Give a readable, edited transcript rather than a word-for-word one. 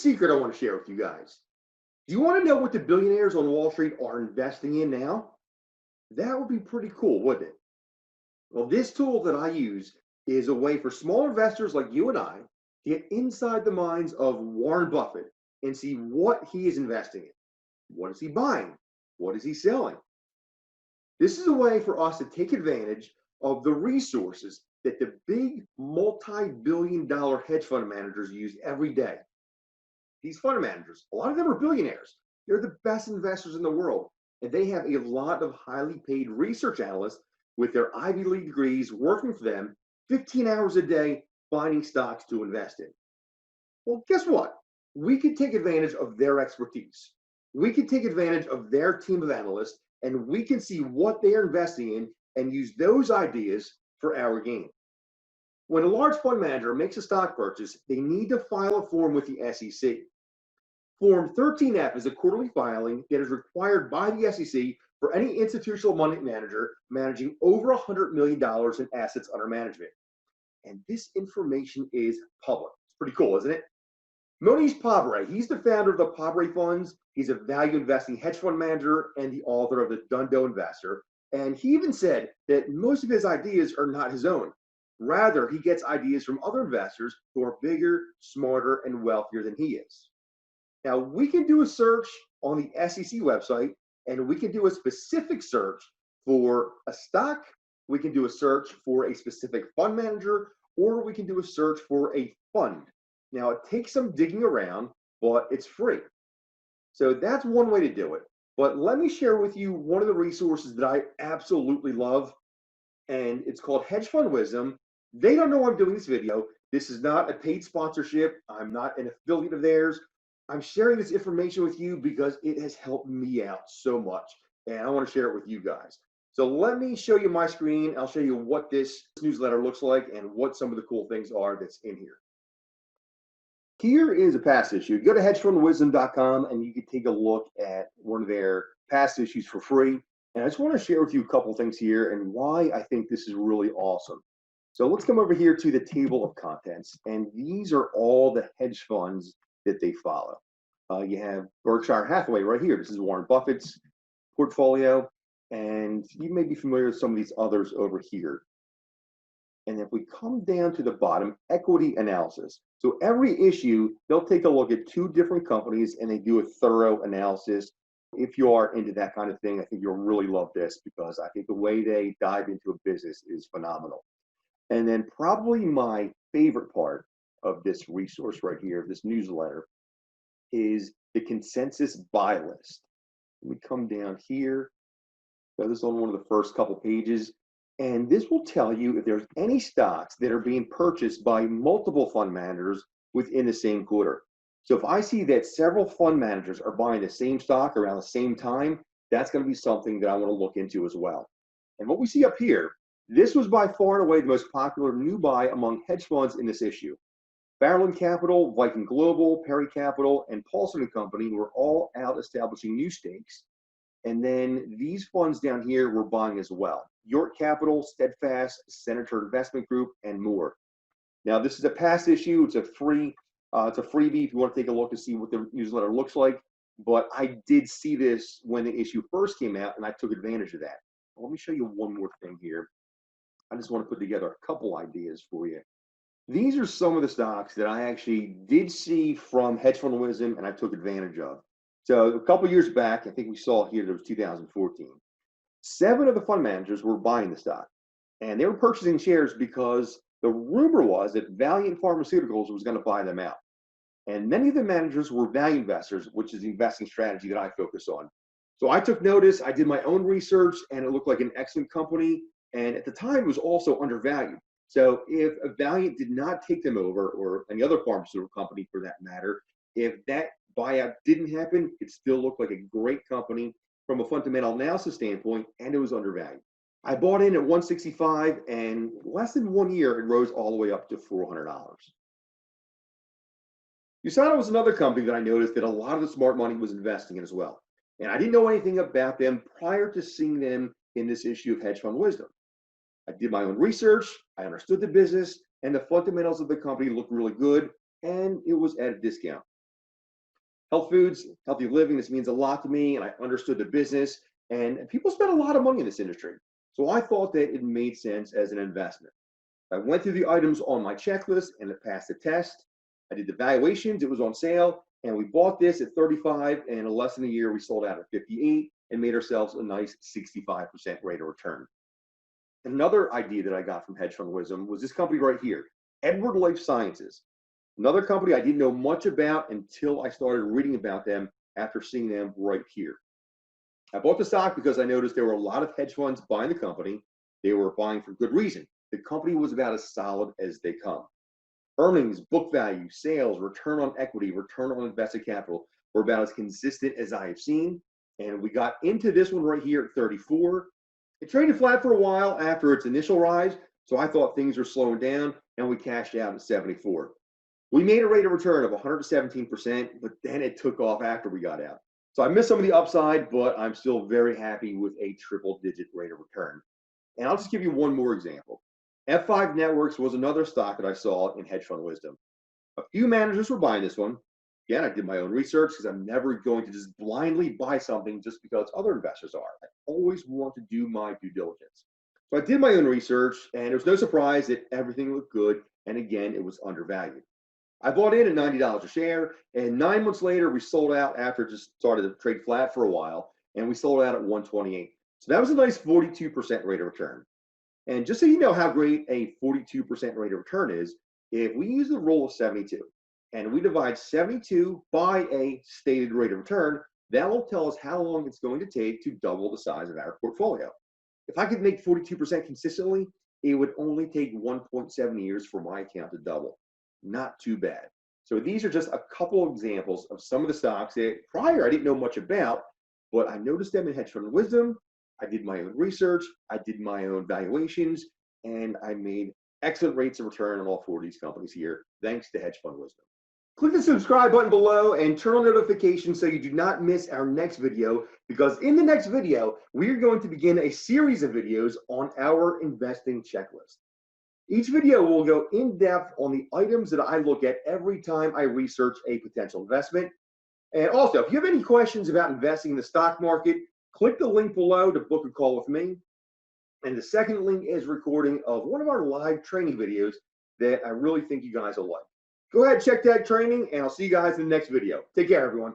secret I want to share with you guys. Do you want to know what the billionaires on Wall Street are investing in now? That would be pretty cool, wouldn't it? Well, this tool that I use is a way for small investors like you and I to get inside the minds of Warren Buffett and see what he is investing in. What is he buying? What is he selling? This is a way for us to take advantage of the resources that the big multi-billion-dollar hedge fund managers use every day. These fund managers, a lot of them are billionaires. They're the best investors in the world, and they have a lot of highly paid research analysts with their Ivy League degrees working for them 15 hours a day finding stocks to invest in. Well, guess what? We could take advantage of their expertise. We could take advantage of their team of analysts, and we can see what they are investing in and use those ideas for our gain. When a large fund manager makes a stock purchase, they need to file a form with the SEC. Form 13F is a quarterly filing that is required by the SEC for any institutional money manager managing over $100 million in assets under management. And this information is public. It's pretty cool, isn't it? Monish Pabrai, he's the founder of the Pabrai Funds. He's a value investing hedge fund manager and the author of the Dundo Investor. And he even said that most of his ideas are not his own. Rather, he gets ideas from other investors who are bigger, smarter, and wealthier than he is. Now, we can do a search on the SEC website, and we can do a specific search for a stock. We can do a search for a specific fund manager, or we can do a search for a fund. Now, it takes some digging around, but it's free. So that's one way to do it. But let me share with you one of the resources that I absolutely love, and it's called Hedge Fund Wisdom. They don't know I'm doing this video. This is not a paid sponsorship. I'm not an affiliate of theirs. I'm sharing this information with you because it has helped me out so much, and I want to share it with you guys. So let me show you my screen. I'll show you what this newsletter looks like and what some of the cool things are that's in here. Here is a past issue. Go to hedgefundwisdom.com and you can take a look at one of their past issues for free. And I just want to share with you a couple things here and why I think this is really awesome. So let's come over here to the table of contents. And these are all the hedge funds that they follow. You have Berkshire Hathaway right here. This is Warren Buffett's portfolio. And you may be familiar with some of these others over here. And if we come down to the bottom, equity analysis. So every issue, they'll take a look at two different companies and they do a thorough analysis. If you are into that kind of thing, I think you'll really love this because I think the way they dive into a business is phenomenal. And then probably my favorite part of this resource right here, this newsletter, is the consensus buy list. We come down here. So this is on one of the first couple pages. And this will tell you if there's any stocks that are being purchased by multiple fund managers within the same quarter. So if I see that several fund managers are buying the same stock around the same time, that's going to be something that I want to look into as well. And what we see up here, this was by far and away the most popular new buy among hedge funds in this issue. Farallon Capital, Viking Global, Perry Capital, and Paulson & Company were all out establishing new stakes. And then these funds down here were buying as well. York Capital, Steadfast, Senator Investment Group, and more. Now, this is a past issue. It's a freebie if you want to take a look to see what the newsletter looks like. But I did see this when the issue first came out, and I took advantage of that. Let me show you one more thing here. I just want to put together a couple ideas for you. These are some of the stocks that I actually did see from Hedge Fund Wisdom, and I took advantage of. So a couple years back, I think we saw here, there was 2014. 7 of the fund managers were buying the stock, and they were purchasing shares because the rumor was that Valiant Pharmaceuticals was going to buy them out. And many of the managers were value investors, which is the investing strategy that I focus on. So I took notice, I did my own research, and it looked like an excellent company. And at the time, it was also undervalued. So if a Valiant did not take them over, or any other pharmaceutical company for that matter, if that buyout didn't happen, it still looked like a great company from a fundamental analysis standpoint, and it was undervalued. I bought in at $165, and less than 1 year, it rose all the way up to $400. Usana was another company that I noticed that a lot of the smart money was investing in as well. And I didn't know anything about them prior to seeing them in this issue of Hedge Fund Wisdom. I did my own research, I understood the business, and the fundamentals of the company looked really good, and it was at a discount. Health foods, healthy living, this means a lot to me, and I understood the business. And people spend a lot of money in this industry. So I thought that it made sense as an investment. I went through the items on my checklist and it passed the test. I did the valuations, it was on sale, and we bought this at 35, and in less than a year, we sold out at 58 and made ourselves a nice 65% rate of return. Another idea that I got from Hedge Fund Wisdom was this company right here, Edward Life Sciences. Another company I didn't know much about until I started reading about them after seeing them right here. I bought the stock because I noticed there were a lot of hedge funds buying the company. They were buying for good reason. The company was about as solid as they come. Earnings, book value, sales, return on equity, return on invested capital were about as consistent as I have seen. And we got into this one right here at 34. It traded flat for a while after its initial rise, so I thought things were slowing down, and we cashed out at 74. We made a rate of return of 117%, but then it took off after we got out. So I missed some of the upside, but I'm still very happy with a triple-digit rate of return. And I'll just give you one more example. F5 Networks was another stock that I saw in Hedge Fund Wisdom. A few managers were buying this one. Again, I did my own research because I'm never going to just blindly buy something just because other investors are. I always want to do my due diligence. So I did my own research, and it was no surprise that everything looked good. And again, it was undervalued. I bought in at $90 a share, and 9 months later, we sold out after it just started to trade flat for a while, and we sold out at 128. So that was a nice 42% rate of return. And just so you know how great a 42% rate of return is, if we use the rule of 72 and we divide 72 by a stated rate of return, that will tell us how long it's going to take to double the size of our portfolio. If I could make 42% consistently, it would only take 1.7 years for my account to double. Not too bad. So these are just a couple of examples of some of the stocks that prior I didn't know much about, but I noticed them in Hedge Fund Wisdom. I did my own research, I did my own valuations, and I made excellent rates of return on all four of these companies here, thanks to Hedge Fund Wisdom. Click the subscribe button below and turn on notifications so you do not miss our next video, because in the next video, we are going to begin a series of videos on our investing checklist. Each video will go in depth on the items that I look at every time I research a potential investment. And also, if you have any questions about investing in the stock market, click the link below to book a call with me. And the second link is a recording of one of our live training videos that I really think you guys will like. Go ahead, check that training, and I'll see you guys in the next video. Take care, everyone.